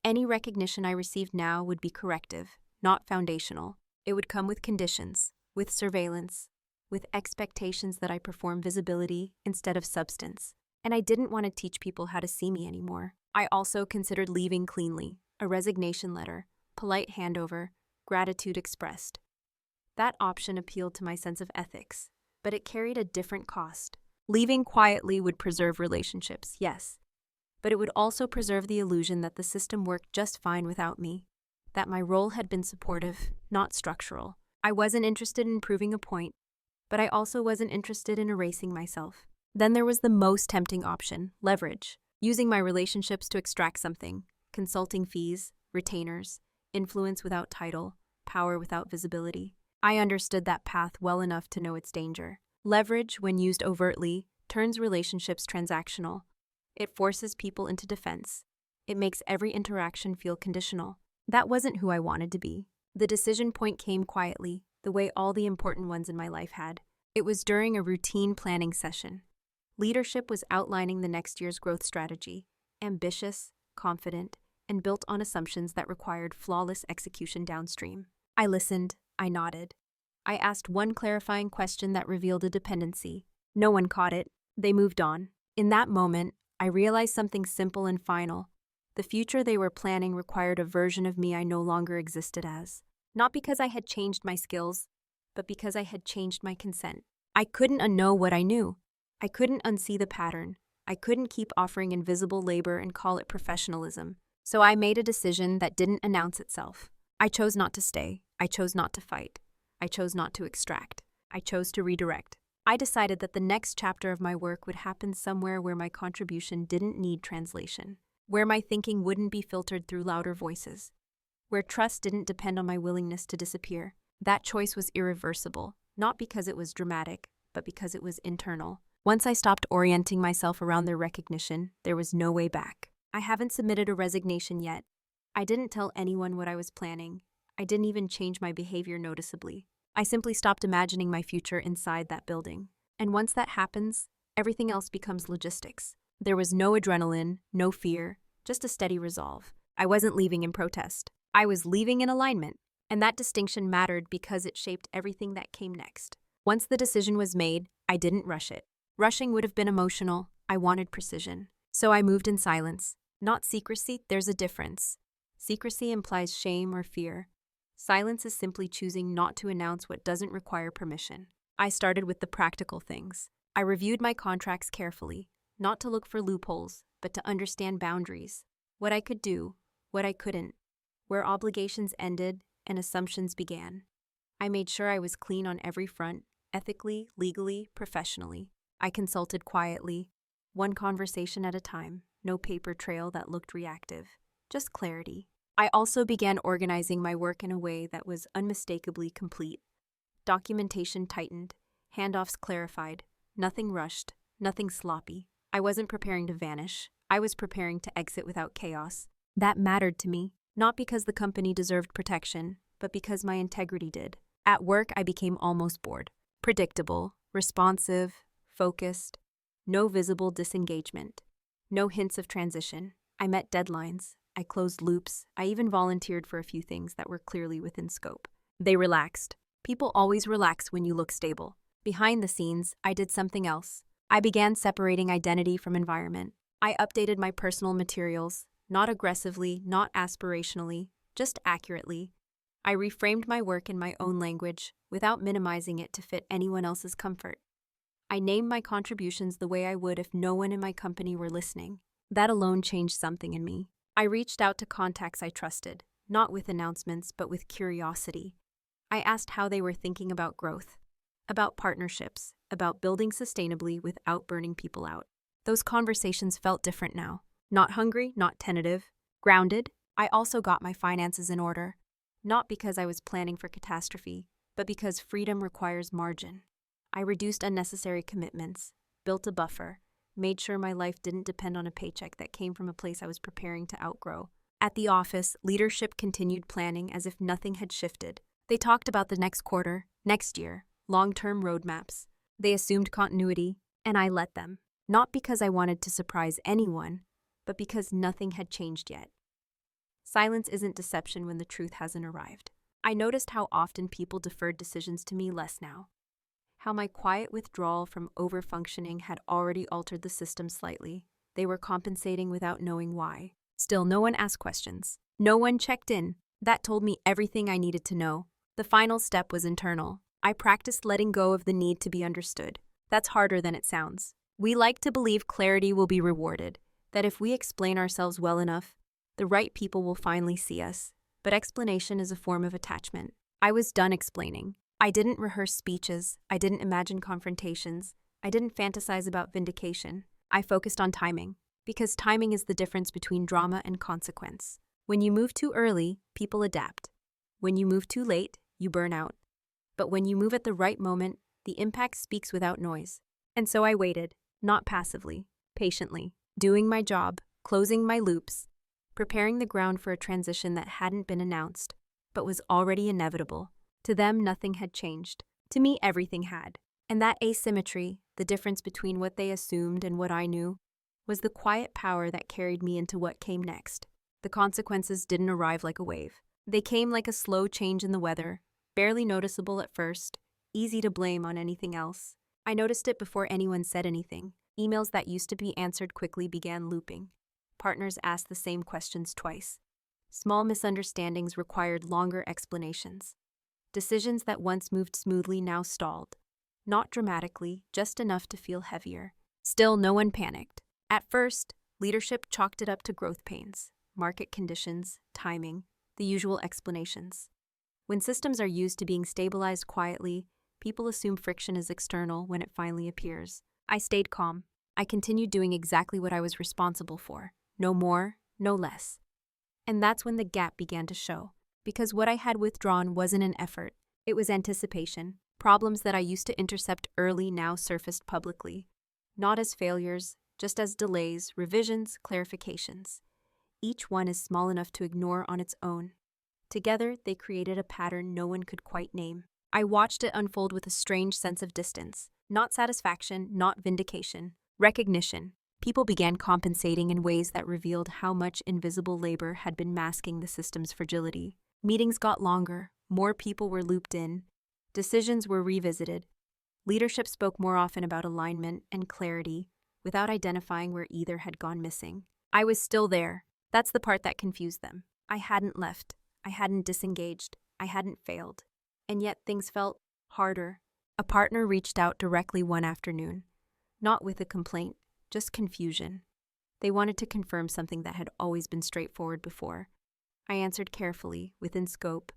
Any recognition I received now would be corrective, not foundational. It would come with conditions, with surveillance, with expectations that I perform visibility instead of substance. And I didn't want to teach people how to see me anymore. I also considered leaving cleanly, a resignation letter, polite handover, gratitude expressed. That option appealed to my sense of ethics, but it carried a different cost. Leaving quietly would preserve relationships, yes, but it would also preserve the illusion that the system worked just fine without me, that my role had been supportive, not structural. I wasn't interested in proving a point, but I also wasn't interested in erasing myself. Then there was the most tempting option, leverage, using my relationships to extract something, consulting fees, retainers, influence without title, power without visibility. I understood that path well enough to know its danger. Leverage, when used overtly, turns relationships transactional. It forces people into defense. It makes every interaction feel conditional. That wasn't who I wanted to be. The decision point came quietly, the way all the important ones in my life had. It was during a routine planning session. Leadership was outlining the next year's growth strategy, ambitious, confident, and built on assumptions that required flawless execution downstream. I listened, I nodded. I asked one clarifying question that revealed a dependency. No one caught it. They moved on. In that moment, I realized something simple and final. The future they were planning required a version of me I no longer existed as. Not because I had changed my skills, but because I had changed my consent. I couldn't unknow what I knew. I couldn't unsee the pattern. I couldn't keep offering invisible labor and call it professionalism. So I made a decision that didn't announce itself. I chose not to stay. I chose not to fight. I chose not to extract. I chose to redirect. I decided that the next chapter of my work would happen somewhere where my contribution didn't need translation, where my thinking wouldn't be filtered through louder voices, where trust didn't depend on my willingness to disappear. That choice was irreversible, not because it was dramatic, but because it was internal. Once I stopped orienting myself around their recognition, there was no way back. I haven't submitted a resignation yet. I didn't tell anyone what I was planning. I didn't even change my behavior noticeably. I simply stopped imagining my future inside that building. And once that happens, everything else becomes logistics. There was no adrenaline, no fear, just a steady resolve. I wasn't leaving in protest. I was leaving in alignment. And that distinction mattered because it shaped everything that came next. Once the decision was made, I didn't rush it. Rushing would have been emotional. I wanted precision. So I moved in silence. Not secrecy, there's a difference. Secrecy implies shame or fear. Silence is simply choosing not to announce what doesn't require permission. I started with the practical things. I reviewed my contracts carefully, not to look for loopholes, but to understand boundaries. What I could do, what I couldn't, where obligations ended and assumptions began. I made sure I was clean on every front, ethically, legally, professionally. I consulted quietly, one conversation at a time, no paper trail that looked reactive, just clarity. I also began organizing my work in a way that was unmistakably complete. Documentation tightened, handoffs clarified, nothing rushed, nothing sloppy. I wasn't preparing to vanish. I was preparing to exit without chaos. That mattered to me, not because the company deserved protection, but because my integrity did. At work, I became almost bored. Predictable, responsive, focused, no visible disengagement, no hints of transition. I met deadlines. I closed loops. I even volunteered for a few things that were clearly within scope. They relaxed. People always relax when you look stable. Behind the scenes, I did something else. I began separating identity from environment. I updated my personal materials, not aggressively, not aspirationally, just accurately. I reframed my work in my own language, without minimizing it to fit anyone else's comfort. I named my contributions the way I would if no one in my company were listening. That alone changed something in me. I reached out to contacts I trusted, not with announcements, but with curiosity. I asked how they were thinking about growth, about partnerships, about building sustainably without burning people out. Those conversations felt different now. Not hungry, not tentative, grounded. I also got my finances in order, not because I was planning for catastrophe, but because freedom requires margin. I reduced unnecessary commitments, built a buffer, made sure my life didn't depend on a paycheck that came from a place I was preparing to outgrow. At the office, leadership continued planning as if nothing had shifted. They talked about the next quarter, next year, long-term roadmaps. They assumed continuity, and I let them. Not because I wanted to surprise anyone, but because nothing had changed yet. Silence isn't deception when the truth hasn't arrived. I noticed how often people deferred decisions to me less now. How my quiet withdrawal from overfunctioning had already altered the system slightly. They were compensating without knowing why. Still, no one asked questions. No one checked in. That told me everything I needed to know. The final step was internal. I practiced letting go of the need to be understood. That's harder than it sounds. We like to believe clarity will be rewarded, that if we explain ourselves well enough, the right people will finally see us. But explanation is a form of attachment. I was done explaining. I didn't rehearse speeches. I didn't imagine confrontations. I didn't fantasize about vindication. I focused on timing, because timing is the difference between drama and consequence. When you move too early, people adapt. When you move too late, you burn out. But when you move at the right moment, the impact speaks without noise. And so I waited, not passively, patiently, doing my job, closing my loops, preparing the ground for a transition that hadn't been announced, but was already inevitable. To them, nothing had changed. To me, everything had. And that asymmetry, the difference between what they assumed and what I knew, was the quiet power that carried me into what came next. The consequences didn't arrive like a wave. They came like a slow change in the weather, barely noticeable at first, easy to blame on anything else. I noticed it before anyone said anything. Emails that used to be answered quickly began looping. Partners asked the same questions twice. Small misunderstandings required longer explanations. Decisions that once moved smoothly now stalled. Not dramatically, just enough to feel heavier. Still, no one panicked. At first, leadership chalked it up to growth pains, market conditions, timing, the usual explanations. When systems are used to being stabilized quietly, people assume friction is external when it finally appears. I stayed calm. I continued doing exactly what I was responsible for. No more, no less. And that's when the gap began to show. Because what I had withdrawn wasn't an effort. It was anticipation. Problems that I used to intercept early now surfaced publicly. Not as failures, just as delays, revisions, clarifications. Each one is small enough to ignore on its own. Together, they created a pattern no one could quite name. I watched it unfold with a strange sense of distance. Not satisfaction, not vindication. Recognition. People began compensating in ways that revealed how much invisible labor had been masking the system's fragility. Meetings got longer, more people were looped in, decisions were revisited. Leadership spoke more often about alignment and clarity, without identifying where either had gone missing. I was still there. That's the part that confused them. I hadn't left. I hadn't disengaged. I hadn't failed. And yet things felt harder. A partner reached out directly one afternoon, not with a complaint, just confusion. They wanted to confirm something that had always been straightforward before. I answered carefully, within scope,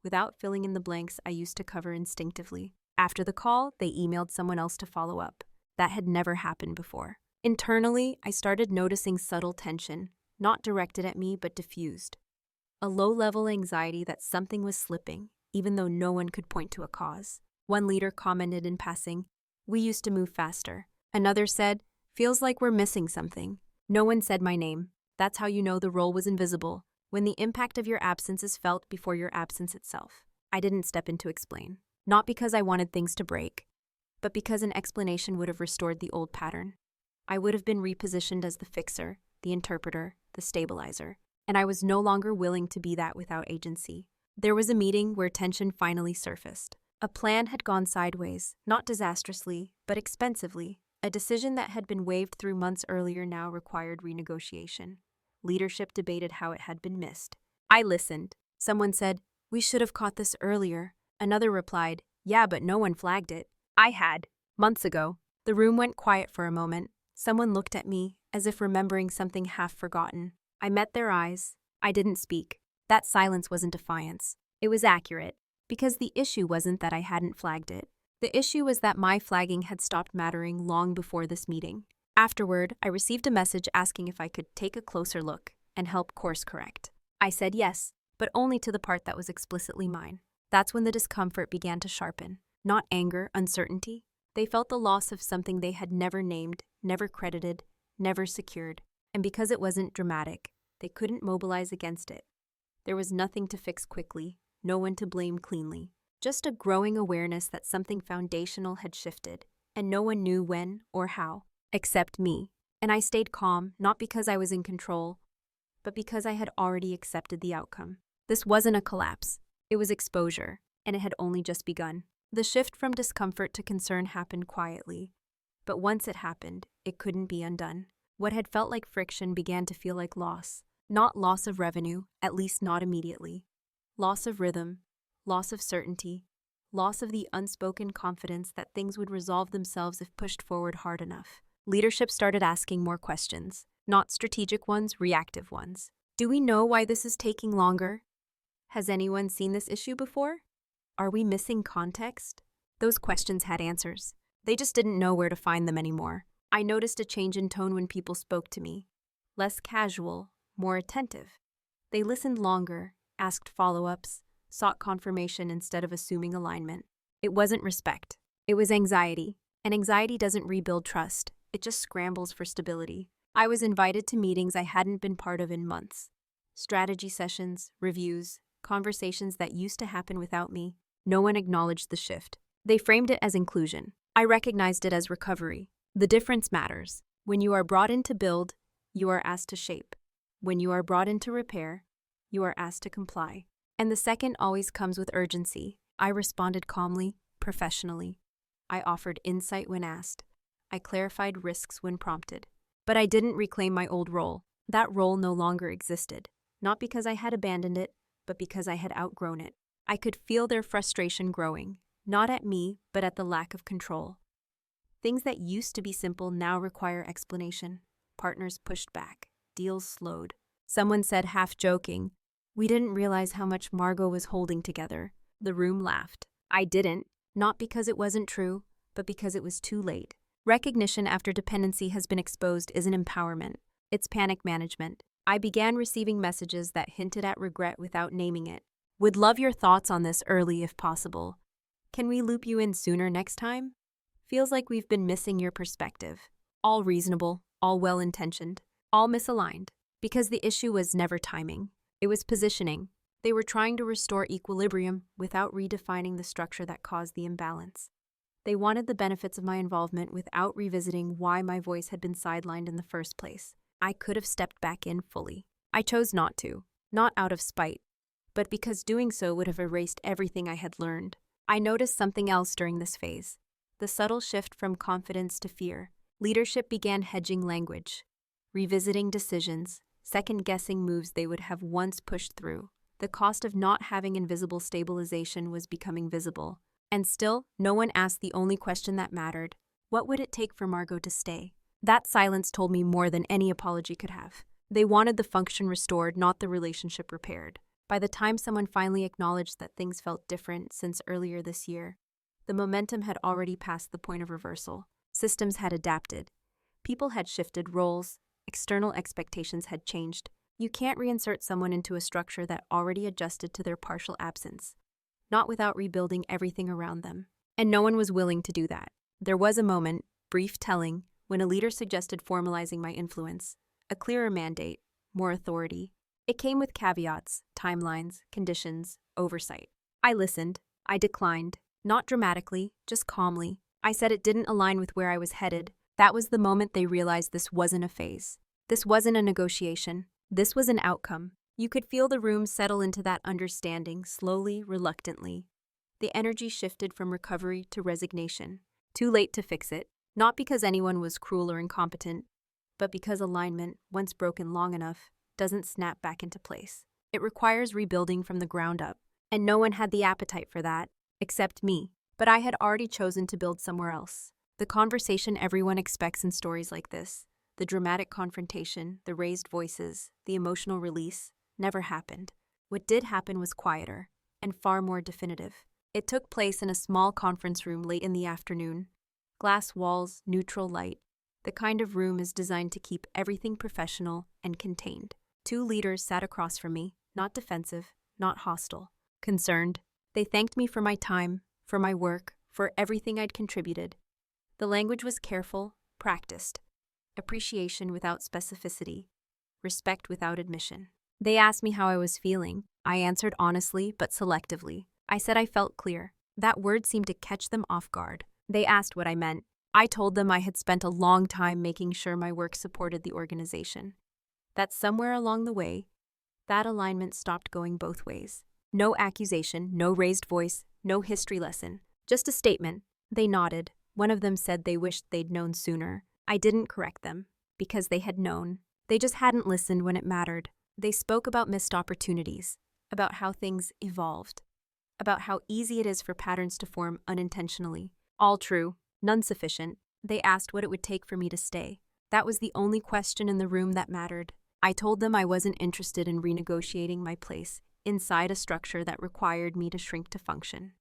without filling in the blanks I used to cover instinctively. After the call, they emailed someone else to follow up. That had never happened before. Internally, I started noticing subtle tension, not directed at me but diffused. A low-level anxiety that something was slipping, even though no one could point to a cause. One leader commented in passing, "We used to move faster." Another said, "Feels like we're missing something." No one said my name. That's how you know the role was invisible, when the impact of your absence is felt before your absence itself. I didn't step in to explain. Not because I wanted things to break, but because an explanation would have restored the old pattern. I would have been repositioned as the fixer, the interpreter, the stabilizer, and I was no longer willing to be that without agency. There was a meeting where tension finally surfaced. A plan had gone sideways, not disastrously, but expensively. A decision that had been waved through months earlier now required renegotiation. Leadership debated how it had been missed. I listened. Someone said, "We should have caught this earlier." Another replied, "Yeah, but no one flagged it." I had, months ago. The room went quiet for a moment. Someone looked at me, as if remembering something half forgotten. I met their eyes. I didn't speak. That silence wasn't defiance. It was accurate, because the issue wasn't that I hadn't flagged it. The issue was that my flagging had stopped mattering long before this meeting. Afterward, I received a message asking if I could take a closer look and help course correct. I said yes, but only to the part that was explicitly mine. That's when the discomfort began to sharpen. Not anger, uncertainty. They felt the loss of something they had never named, never credited, never secured. And because it wasn't dramatic, they couldn't mobilize against it. There was nothing to fix quickly, no one to blame cleanly. Just a growing awareness that something foundational had shifted, and no one knew when or how, except me. And I stayed calm, not because I was in control, but because I had already accepted the outcome. This wasn't a collapse. It was exposure, and it had only just begun. The shift from discomfort to concern happened quietly, but once it happened, it couldn't be undone. What had felt like friction began to feel like loss. Not loss of revenue, at least not immediately. Loss of rhythm, loss of certainty, loss of the unspoken confidence that things would resolve themselves if pushed forward hard enough. Leadership started asking more questions, not strategic ones, reactive ones. Do we know why this is taking longer? Has anyone seen this issue before? Are we missing context? Those questions had answers. They just didn't know where to find them anymore. I noticed a change in tone when people spoke to me. Less casual, more attentive. They listened longer, asked follow-ups, sought confirmation instead of assuming alignment. It wasn't respect. It was anxiety. And anxiety doesn't rebuild trust. It just scrambles for stability. I was invited to meetings I hadn't been part of in months. Strategy sessions, reviews, conversations that used to happen without me. No one acknowledged the shift. They framed it as inclusion. I recognized it as recovery. The difference matters. When you are brought in to build, you are asked to shape. When you are brought in to repair, you are asked to comply. And the second always comes with urgency. I responded calmly, professionally. I offered insight when asked. I clarified risks when prompted. But I didn't reclaim my old role. That role no longer existed. Not because I had abandoned it, but because I had outgrown it. I could feel their frustration growing, not at me, but at the lack of control. Things that used to be simple now require explanation. Partners pushed back. Deals slowed. Someone said, half joking, "We didn't realize how much Margot was holding together." The room laughed. I didn't, not because it wasn't true, but because it was too late. Recognition after dependency has been exposed isn't empowerment. It's panic management. I began receiving messages that hinted at regret without naming it. Would love your thoughts on this early if possible. Can we loop you in sooner next time? Feels like we've been missing your perspective. All reasonable, all well-intentioned, all misaligned. Because the issue was never timing. It was positioning. They were trying to restore equilibrium without redefining the structure that caused the imbalance. They wanted the benefits of my involvement without revisiting why my voice had been sidelined in the first place. I could have stepped back in fully. I chose not to, not out of spite, but because doing so would have erased everything I had learned. I noticed something else during this phase. The subtle shift from confidence to fear. Leadership began hedging language, revisiting decisions, second-guessing moves they would have once pushed through. The cost of not having invisible stabilization was becoming visible. And still, no one asked the only question that mattered. What would it take for Margot to stay? That silence told me more than any apology could have. They wanted the function restored, not the relationship repaired. By the time someone finally acknowledged that things felt different since earlier this year, the momentum had already passed the point of reversal. Systems had adapted. People had shifted roles. External expectations had changed. You can't reinsert someone into a structure that already adjusted to their partial absence, not without rebuilding everything around them. And no one was willing to do that. There was a moment, brief telling, when a leader suggested formalizing my influence, a clearer mandate, more authority. It came with caveats, timelines, conditions, oversight. I listened. I declined. Not dramatically, just calmly. I said it didn't align with where I was headed. That was the moment they realized this wasn't a phase. This wasn't a negotiation. This was an outcome. You could feel the room settle into that understanding, slowly, reluctantly. The energy shifted from recovery to resignation. Too late to fix it, not because anyone was cruel or incompetent, but because alignment, once broken long enough, doesn't snap back into place. It requires rebuilding from the ground up, and no one had the appetite for that, except me. But I had already chosen to build somewhere else. The conversation everyone expects in stories like this, the dramatic confrontation, the raised voices, the emotional release, never happened. What did happen was quieter and far more definitive. It took place in a small conference room late in the afternoon. Glass walls, neutral light. The kind of room is designed to keep everything professional and contained. Two leaders sat across from me, not defensive, not hostile. Concerned, They thanked me for my time, for my work, for everything I'd contributed. The language was careful, practiced. Appreciation without specificity. Respect without admission. They asked me how I was feeling. I answered honestly but selectively. I said I felt clear. That word seemed to catch them off guard. They asked what I meant. I told them I had spent a long time making sure my work supported the organization. That somewhere along the way, that alignment stopped going both ways. No accusation, no raised voice, no history lesson. Just a statement. They nodded. One of them said they wished they'd known sooner. I didn't correct them, because they had known. They just hadn't listened when it mattered. They spoke about missed opportunities, about how things evolved, about how easy it is for patterns to form unintentionally. All true, none sufficient. They asked what it would take for me to stay. That was the only question in the room that mattered. I told them I wasn't interested in renegotiating my place inside a structure that required me to shrink to function.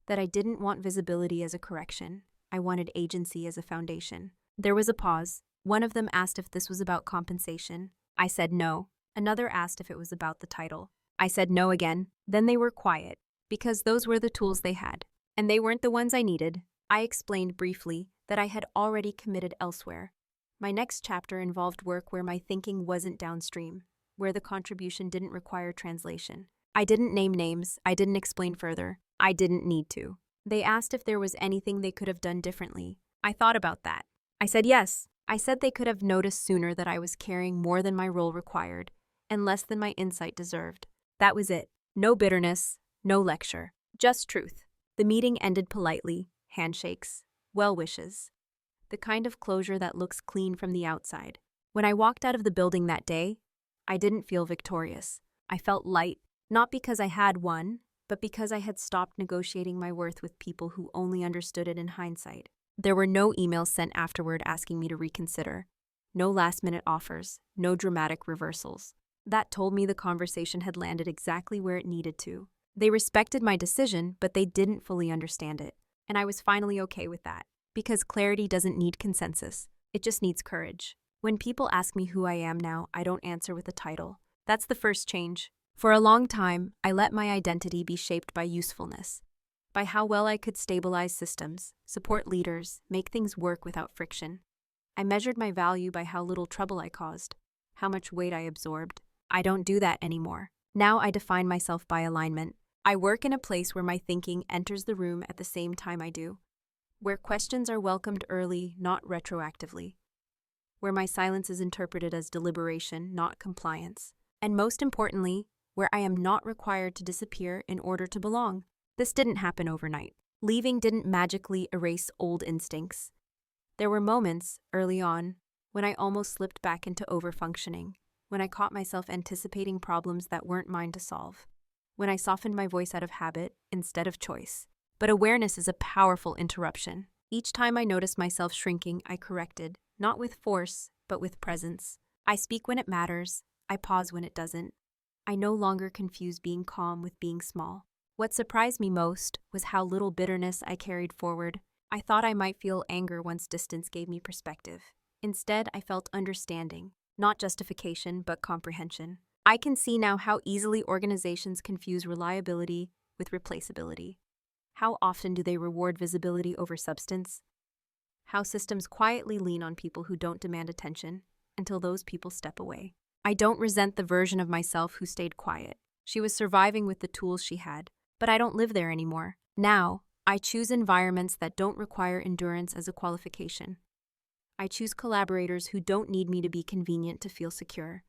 That I didn't want visibility as a correction. I wanted agency as a foundation. There was a pause. One of them asked if this was about compensation. I said no. Another asked if it was about the title. I said no again. Then they were quiet, because those were the tools they had. And they weren't the ones I needed. I explained briefly that I had already committed elsewhere. My next chapter involved work where my thinking wasn't downstream, where the contribution didn't require translation. I didn't name names. I didn't explain further. I didn't need to. They asked if there was anything they could have done differently. I thought about that. I said yes. I said they could have noticed sooner that I was carrying more than my role required and less than my insight deserved. That was it. No bitterness, no lecture, just truth. The meeting ended politely, handshakes, well wishes. The kind of closure that looks clean from the outside. When I walked out of the building that day, I didn't feel victorious. I felt light, not because I had won, but because I had stopped negotiating my worth with people who only understood it in hindsight. There were no emails sent afterward asking me to reconsider. No last-minute offers, no dramatic reversals. That told me the conversation had landed exactly where it needed to. They respected my decision, but they didn't fully understand it. And I was finally okay with that. Because clarity doesn't need consensus. It just needs courage. When people ask me who I am now, I don't answer with a title. That's the first change. For a long time, I let my identity be shaped by usefulness, by how well I could stabilize systems, support leaders, make things work without friction. I measured my value by how little trouble I caused, how much weight I absorbed. I don't do that anymore. Now I define myself by alignment. I work in a place where my thinking enters the room at the same time I do, where questions are welcomed early, not retroactively, where my silence is interpreted as deliberation, not compliance, and most importantly, where I am not required to disappear in order to belong. This didn't happen overnight. Leaving didn't magically erase old instincts. There were moments, early on, when I almost slipped back into overfunctioning, when I caught myself anticipating problems that weren't mine to solve, when I softened my voice out of habit instead of choice. But awareness is a powerful interruption. Each time I noticed myself shrinking, I corrected, not with force, but with presence. I speak when it matters. I pause when it doesn't. I no longer confuse being calm with being small. What surprised me most was how little bitterness I carried forward. I thought I might feel anger once distance gave me perspective. Instead, I felt understanding, not justification, but comprehension. I can see now how easily organizations confuse reliability with replaceability. How often do they reward visibility over substance? How systems quietly lean on people who don't demand attention until those people step away. I don't resent the version of myself who stayed quiet. She was surviving with the tools she had, but I don't live there anymore. Now, I choose environments that don't require endurance as a qualification. I choose collaborators who don't need me to be convenient to feel secure.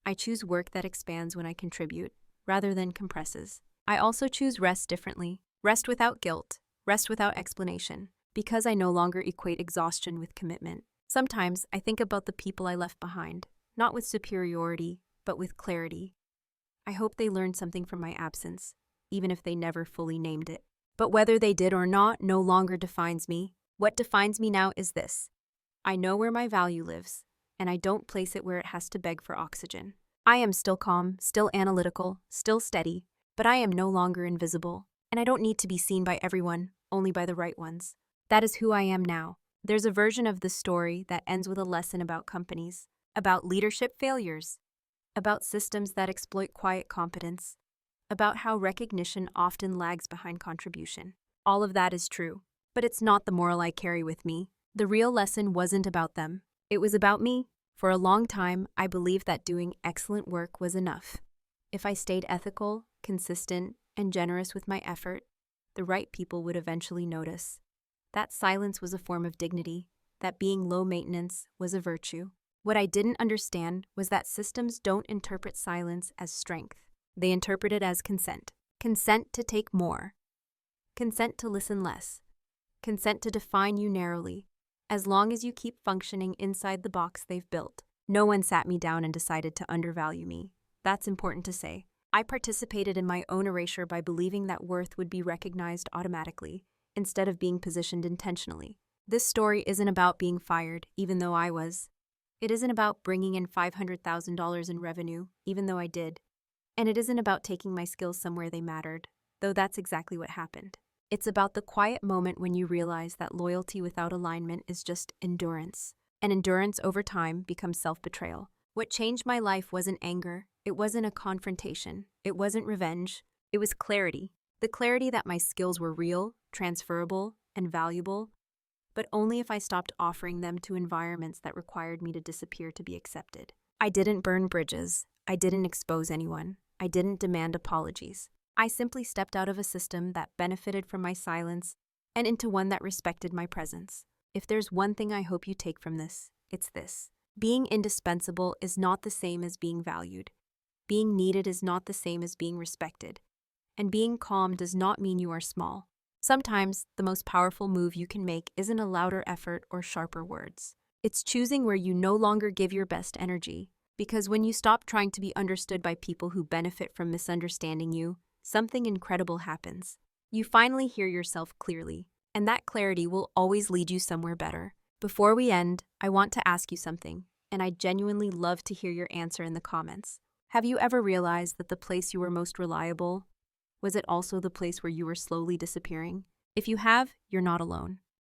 I choose work that expands when I contribute, rather than compresses. I also choose rest differently. Rest without guilt, rest without explanation, because I no longer equate exhaustion with commitment. Sometimes I think about the people I left behind, not with superiority, but with clarity. I hope they learned something from my absence, even if they never fully named it. But whether they did or not no longer defines me. What defines me now is this. I know where my value lives, and I don't place it where it has to beg for oxygen. I am still calm, still analytical, still steady, but I am no longer invisible. And I don't need to be seen by everyone, only by the right ones. That is who I am now. There's a version of this story that ends with a lesson about companies, about leadership failures, about systems that exploit quiet competence, about how recognition often lags behind contribution. All of that is true, but it's not the moral I carry with me. The real lesson wasn't about them. It was about me. For a long time, I believed that doing excellent work was enough. If I stayed ethical, consistent, and generous with my effort, the right people would eventually notice. That silence was a form of dignity, that being low maintenance was a virtue. What I didn't understand was that systems don't interpret silence as strength. They interpret it as consent. Consent to take more. Consent to listen less. Consent to define you narrowly, as long as you keep functioning inside the box they've built. No one sat me down and decided to undervalue me. That's important to say. I participated in my own erasure by believing that worth would be recognized automatically, instead of being positioned intentionally. This story isn't about being fired, even though I was. It isn't about bringing in $500,000 in revenue, even though I did. And it isn't about taking my skills somewhere they mattered, though that's exactly what happened. It's about the quiet moment when you realize that loyalty without alignment is just endurance. And endurance over time becomes self-betrayal. What changed my life wasn't anger. It wasn't a confrontation. It wasn't revenge. It was clarity. The clarity that my skills were real, transferable, and valuable, but only if I stopped offering them to environments that required me to disappear to be accepted. I didn't burn bridges. I didn't expose anyone. I didn't demand apologies. I simply stepped out of a system that benefited from my silence and into one that respected my presence. If there's one thing I hope you take from this, it's this. Being indispensable is not the same as being valued. Being needed is not the same as being respected. And being calm does not mean you are small. Sometimes, the most powerful move you can make isn't a louder effort or sharper words. It's choosing where you no longer give your best energy. Because when you stop trying to be understood by people who benefit from misunderstanding you, something incredible happens. You finally hear yourself clearly, and that clarity will always lead you somewhere better. Before we end, I want to ask you something, and I'd genuinely love to hear your answer in the comments. Have you ever realized that the place you were most reliable, was it also the place where you were slowly disappearing? If you have, you're not alone.